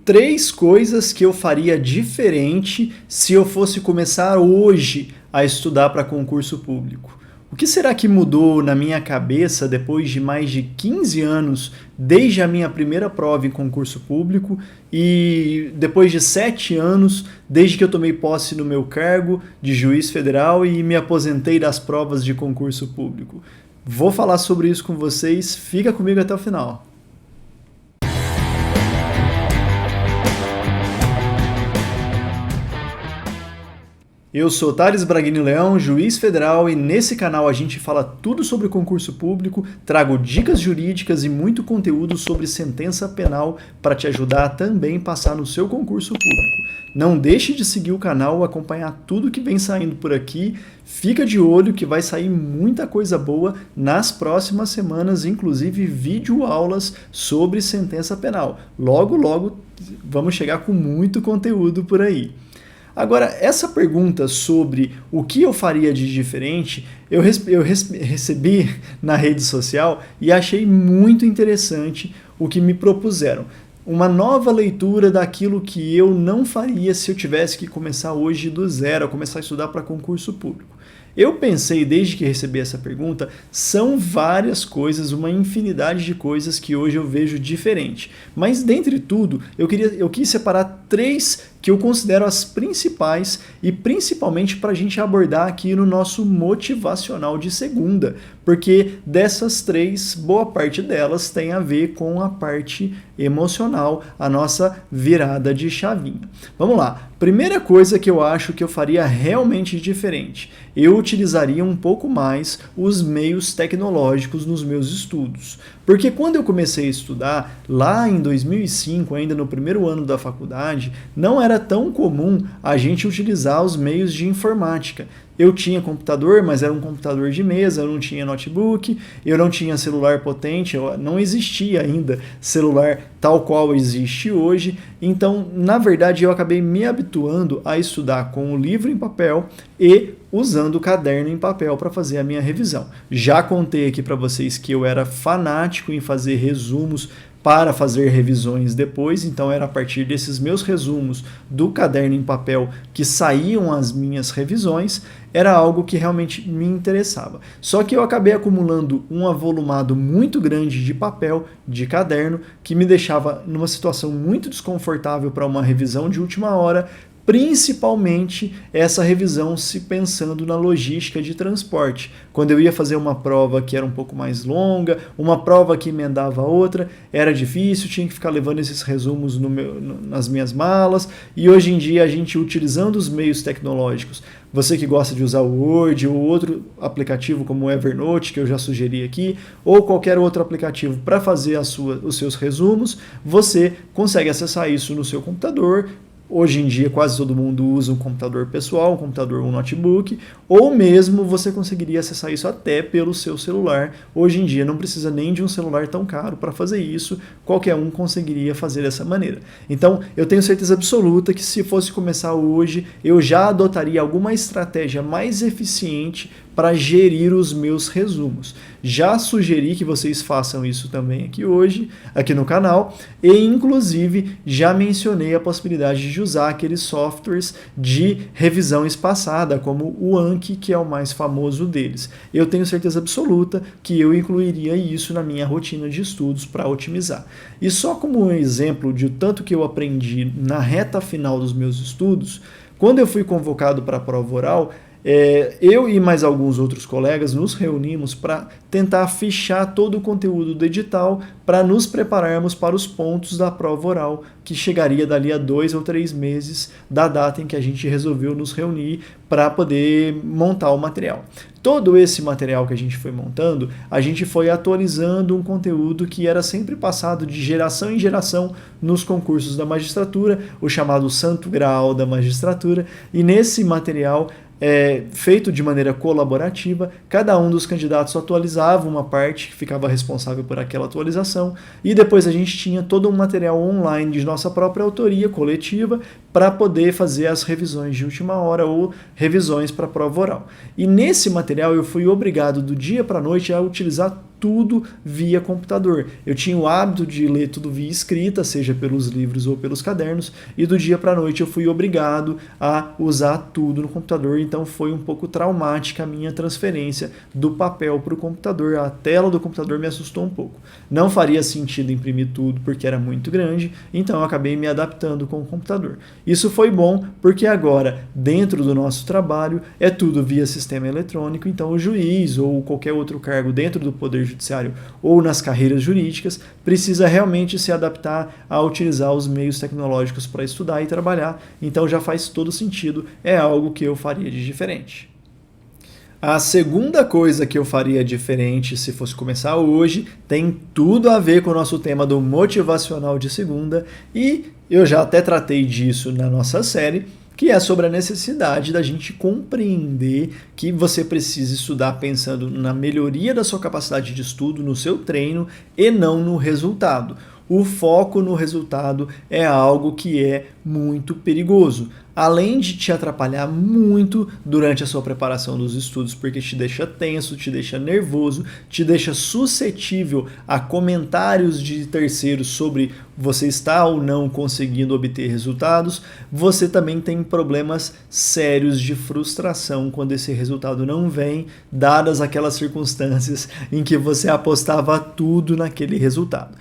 3 coisas que eu faria diferente se eu fosse começar hoje a estudar para concurso público. O que será que mudou na minha cabeça depois de mais de 15 anos, desde a minha primeira prova em concurso público e depois de 7 anos, desde que eu tomei posse no meu cargo de juiz federal e me aposentei das provas de concurso público? Vou falar sobre isso com vocês, fica comigo até o final. Eu sou Thales Braghini Leão, juiz federal, e nesse canal a gente fala tudo sobre concurso público, trago dicas jurídicas e muito conteúdo sobre sentença penal para te ajudar a também passar no seu concurso público. Não deixe de seguir o canal, acompanhar tudo que vem saindo por aqui, fica de olho que vai sair muita coisa boa nas próximas semanas, inclusive videoaulas sobre sentença penal. Logo, logo vamos chegar com muito conteúdo por aí. Agora, essa pergunta sobre o que eu faria de diferente, eu recebi na rede social e achei muito interessante o que me propuseram. Uma nova leitura daquilo que eu não faria se eu tivesse que começar hoje do zero, a começar a estudar para concurso público. Eu pensei, desde que recebi essa pergunta, são várias coisas, uma infinidade de coisas que hoje eu vejo diferente. Mas, dentre tudo, eu quis separar 3 que eu considero as principais e principalmente para a gente abordar aqui no nosso motivacional de segunda, porque dessas 3, boa parte delas tem a ver com a parte emocional, a nossa virada de chavinha. Vamos lá. Primeira coisa que eu acho que eu faria realmente diferente, eu utilizaria um pouco mais os meios tecnológicos nos meus estudos. Porque quando eu comecei a estudar, lá em 2005, ainda no primeiro ano da faculdade, não era tão comum a gente utilizar os meios de informática. Eu tinha computador, mas era um computador de mesa, eu não tinha notebook, eu não tinha celular potente, não existia ainda celular tal qual existe hoje. Então, na verdade, eu acabei me habituando a estudar com o livro em papel e usando o caderno em papel para fazer a minha revisão. Já contei aqui para vocês que eu era fanático em fazer resumos para fazer revisões depois, então era a partir desses meus resumos do caderno em papel que saíam as minhas revisões, era algo que realmente me interessava. Só que eu acabei acumulando um avolumado muito grande de papel, de caderno, que me deixava numa situação muito desconfortável para uma revisão de última hora, principalmente essa revisão se pensando na logística de transporte. Quando eu ia fazer uma prova que era um pouco mais longa, uma prova que emendava a outra, era difícil, tinha que ficar levando esses resumos nas minhas malas, e hoje em dia a gente utilizando os meios tecnológicos, você que gosta de usar o Word ou outro aplicativo como o Evernote, que eu já sugeri aqui, ou qualquer outro aplicativo para fazer os seus resumos, você consegue acessar isso no seu computador. Hoje em dia quase todo mundo usa um computador pessoal, um computador, um notebook, ou mesmo você conseguiria acessar isso até pelo seu celular. Hoje em dia não precisa nem de um celular tão caro para fazer isso, qualquer um conseguiria fazer dessa maneira. Então eu tenho certeza absoluta que se fosse começar hoje, eu já adotaria alguma estratégia mais eficiente para gerir os meus resumos. Já sugeri que vocês façam isso também aqui hoje, aqui no canal, e inclusive já mencionei a possibilidade de usar aqueles softwares de revisão espaçada, como o Anki, que é o mais famoso deles. Eu tenho certeza absoluta que eu incluiria isso na minha rotina de estudos para otimizar. E só como um exemplo de tanto que eu aprendi na reta final dos meus estudos, quando eu fui convocado para a prova oral, eu e mais alguns outros colegas nos reunimos para tentar fichar todo o conteúdo do edital para nos prepararmos para os pontos da prova oral, que chegaria dali a 2 ou 3 meses da data em que a gente resolveu nos reunir para poder montar o material. Todo esse material que a gente foi montando, a gente foi atualizando um conteúdo que era sempre passado de geração em geração nos concursos da magistratura, o chamado Santo Graal da magistratura, e nesse material feito de maneira colaborativa, cada um dos candidatos atualizava uma parte que ficava responsável por aquela atualização, e depois a gente tinha todo um material online de nossa própria autoria coletiva para poder fazer as revisões de última hora ou revisões para a prova oral. E nesse material eu fui obrigado do dia para a noite a utilizar tudo via computador. Eu tinha o hábito de ler tudo via escrita, seja pelos livros ou pelos cadernos, e do dia para a noite eu fui obrigado a usar tudo no computador, então foi um pouco traumática a minha transferência do papel para o computador. A tela do computador me assustou um pouco. Não faria sentido imprimir tudo porque era muito grande, então eu acabei me adaptando com o computador. Isso foi bom porque agora, dentro do nosso trabalho, é tudo via sistema eletrônico, então o juiz ou qualquer outro cargo dentro do Poder Judiciário ou nas carreiras jurídicas precisa realmente se adaptar a utilizar os meios tecnológicos para estudar e trabalhar, então já faz todo sentido, é algo que eu faria de diferente. A segunda coisa que eu faria diferente se fosse começar hoje tem tudo a ver com o nosso tema do motivacional de segunda, e eu já até tratei disso na nossa série, que é sobre a necessidade da gente compreender que você precisa estudar pensando na melhoria da sua capacidade de estudo, no seu treino e não no resultado. O foco no resultado é algo que é muito perigoso. Além de te atrapalhar muito durante a sua preparação dos estudos, porque te deixa tenso, te deixa nervoso, te deixa suscetível a comentários de terceiros sobre você está ou não conseguindo obter resultados, você também tem problemas sérios de frustração quando esse resultado não vem, dadas aquelas circunstâncias em que você apostava tudo naquele resultado.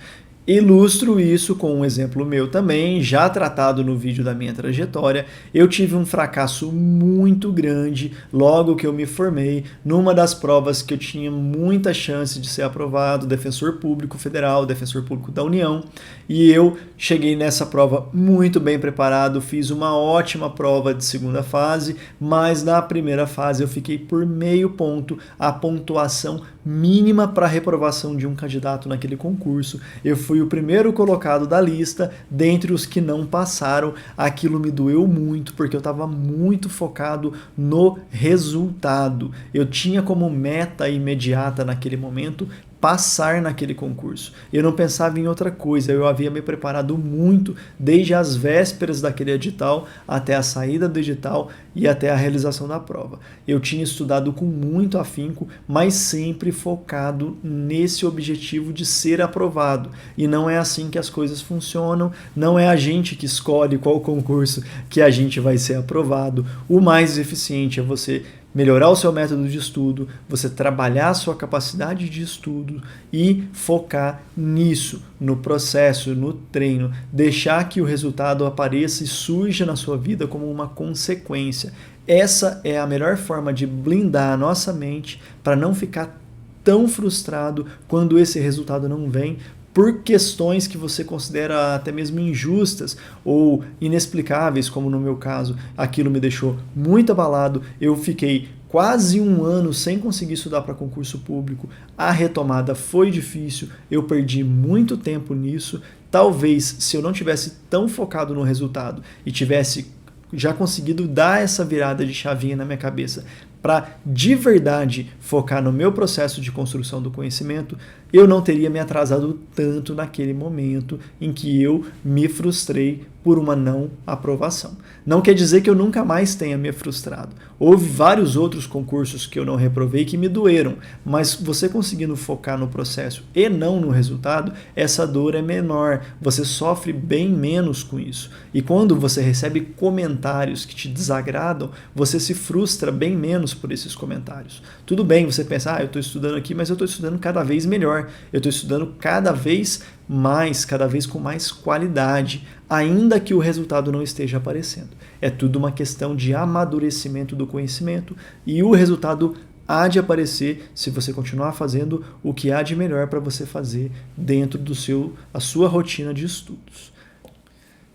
Ilustro isso com um exemplo meu também, já tratado no vídeo da minha trajetória. Eu tive um fracasso muito grande logo que eu me formei, numa das provas que eu tinha muita chance de ser aprovado, Defensor Público Federal, Defensor Público da União, e eu cheguei nessa prova muito bem preparado, fiz uma ótima prova de segunda fase, mas na primeira fase eu fiquei por meio ponto, a pontuação mínima para reprovação de um candidato naquele concurso. Eu fui o primeiro colocado da lista, dentre os que não passaram. Aquilo me doeu muito, porque eu estava muito focado no resultado. Eu tinha como meta imediata naquele momento passar naquele concurso. Eu não pensava em outra coisa, eu havia me preparado muito desde as vésperas daquele edital até a saída do edital e até a realização da prova. Eu tinha estudado com muito afinco, mas sempre focado nesse objetivo de ser aprovado. E não é assim que as coisas funcionam, não é a gente que escolhe qual concurso que a gente vai ser aprovado. O mais eficiente é você melhorar o seu método de estudo, você trabalhar a sua capacidade de estudo e focar nisso, no processo, no treino, deixar que o resultado apareça e surja na sua vida como uma consequência. Essa é a melhor forma de blindar a nossa mente para não ficar tão frustrado quando esse resultado não vem, por questões que você considera até mesmo injustas ou inexplicáveis, como no meu caso, aquilo me deixou muito abalado. Eu fiquei quase um ano sem conseguir estudar para concurso público, a retomada foi difícil, eu perdi muito tempo nisso. Talvez, se eu não tivesse tão focado no resultado e tivesse já conseguido dar essa virada de chavinha na minha cabeça para de verdade focar no meu processo de construção do conhecimento, eu não teria me atrasado tanto naquele momento em que eu me frustrei por uma não aprovação. Não quer dizer que eu nunca mais tenha me frustrado. Houve vários outros concursos que eu não reprovei que me doeram, mas você conseguindo focar no processo e não no resultado, essa dor é menor, você sofre bem menos com isso. E quando você recebe comentários que te desagradam, você se frustra bem menos por esses comentários. Tudo bem você pensar, eu estou estudando aqui, mas eu estou estudando cada vez melhor, eu estou estudando cada vez mais, cada vez com mais qualidade, ainda que o resultado não esteja aparecendo. É tudo uma questão de amadurecimento do conhecimento e o resultado há de aparecer se você continuar fazendo o que há de melhor para você fazer dentro a sua rotina de estudos.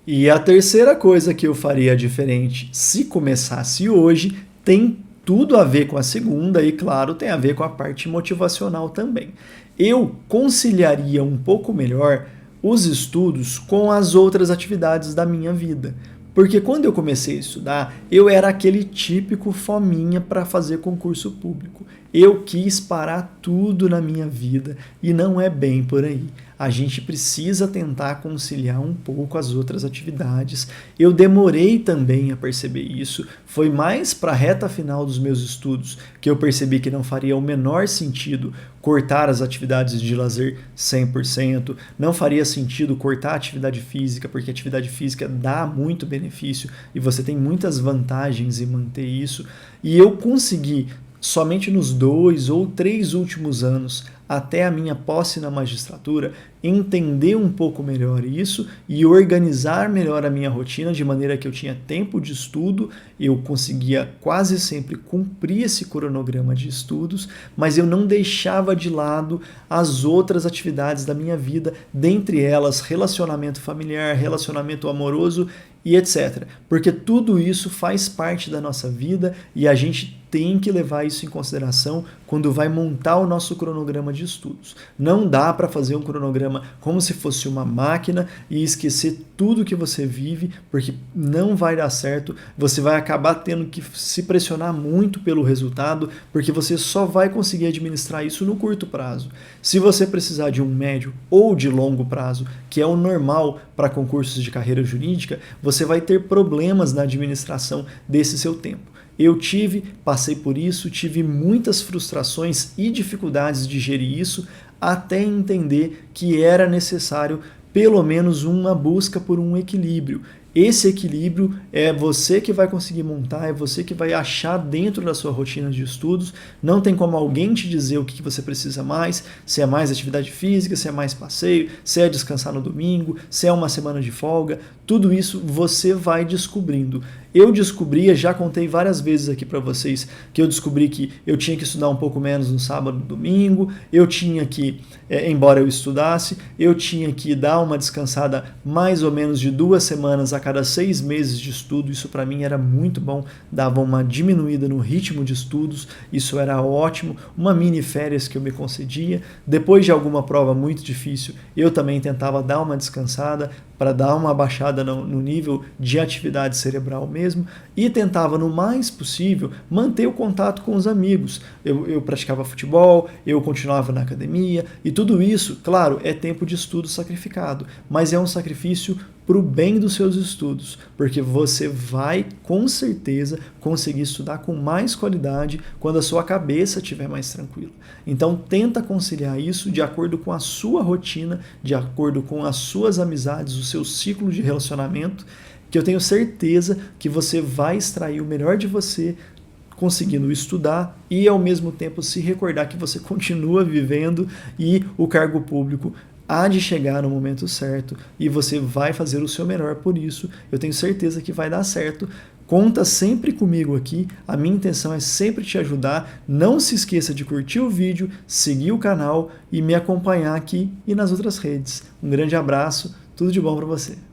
E a terceira coisa que eu faria diferente se começasse hoje tem tudo a ver com a segunda e, claro, tem a ver com a parte motivacional também. Eu conciliaria um pouco melhor os estudos com as outras atividades da minha vida. Porque quando eu comecei a estudar, eu era aquele típico fominha para fazer concurso público. Eu quis parar tudo na minha vida e não é bem por aí. a gente precisa tentar conciliar um pouco as outras atividades. Eu demorei também a perceber isso, foi mais para a reta final dos meus estudos que eu percebi que não faria o menor sentido cortar as atividades de lazer 100%, não faria sentido cortar a atividade física, porque a atividade física dá muito benefício e você tem muitas vantagens em manter isso, e eu consegui somente nos 2 ou 3 últimos anos, até a minha posse na magistratura, entender um pouco melhor isso e organizar melhor a minha rotina, de maneira que eu tinha tempo de estudo, eu conseguia quase sempre cumprir esse cronograma de estudos, mas eu não deixava de lado as outras atividades da minha vida, dentre elas relacionamento familiar, relacionamento amoroso e etc. Porque tudo isso faz parte da nossa vida e a gente tem que levar isso em consideração quando vai montar o nosso cronograma de estudos. Não dá para fazer um cronograma como se fosse uma máquina e esquecer tudo que você vive, porque não vai dar certo, você vai acabar tendo que se pressionar muito pelo resultado, porque você só vai conseguir administrar isso no curto prazo. Se você precisar de um médio ou de longo prazo, que é o normal para concursos de carreira jurídica, você vai ter problemas na administração desse seu tempo. Eu passei por isso, tive muitas frustrações e dificuldades de gerir isso, até entender que era necessário pelo menos uma busca por um equilíbrio. Esse equilíbrio é você que vai conseguir montar, é você que vai achar dentro da sua rotina de estudos. Não tem como alguém te dizer o que você precisa mais, se é mais atividade física, se é mais passeio, se é descansar no domingo, se é uma semana de folga. Tudo isso você vai descobrindo. Eu descobri, já contei várias vezes aqui para vocês, que eu descobri que eu tinha que estudar um pouco menos no sábado e no domingo, eu tinha que, embora eu estudasse, eu tinha que dar uma descansada mais ou menos de 2 semanas a cada 6 meses de estudo. Isso para mim era muito bom, dava uma diminuída no ritmo de estudos, isso era ótimo, uma mini férias que eu me concedia. Depois de alguma prova muito difícil, eu também tentava dar uma descansada para dar uma baixada no nível de atividade cerebral mesmo, e tentava no mais possível manter o contato com os amigos. Eu praticava futebol, eu continuava na academia, e tudo isso, claro, é tempo de estudo sacrificado, mas é um sacrifício para o bem dos seus estudos, porque você vai com certeza conseguir estudar com mais qualidade quando a sua cabeça estiver mais tranquila. Então tenta conciliar isso de acordo com a sua rotina, de acordo com as suas amizades, o seu ciclo de relacionamento, que eu tenho certeza que você vai extrair o melhor de você conseguindo estudar e ao mesmo tempo se recordar que você continua vivendo e o cargo público há de chegar no momento certo e você vai fazer o seu melhor por isso. Eu tenho certeza que vai dar certo. Conta sempre comigo aqui, a minha intenção é sempre te ajudar. Não se esqueça de curtir o vídeo, seguir o canal e me acompanhar aqui e nas outras redes. Um grande abraço, tudo de bom para você.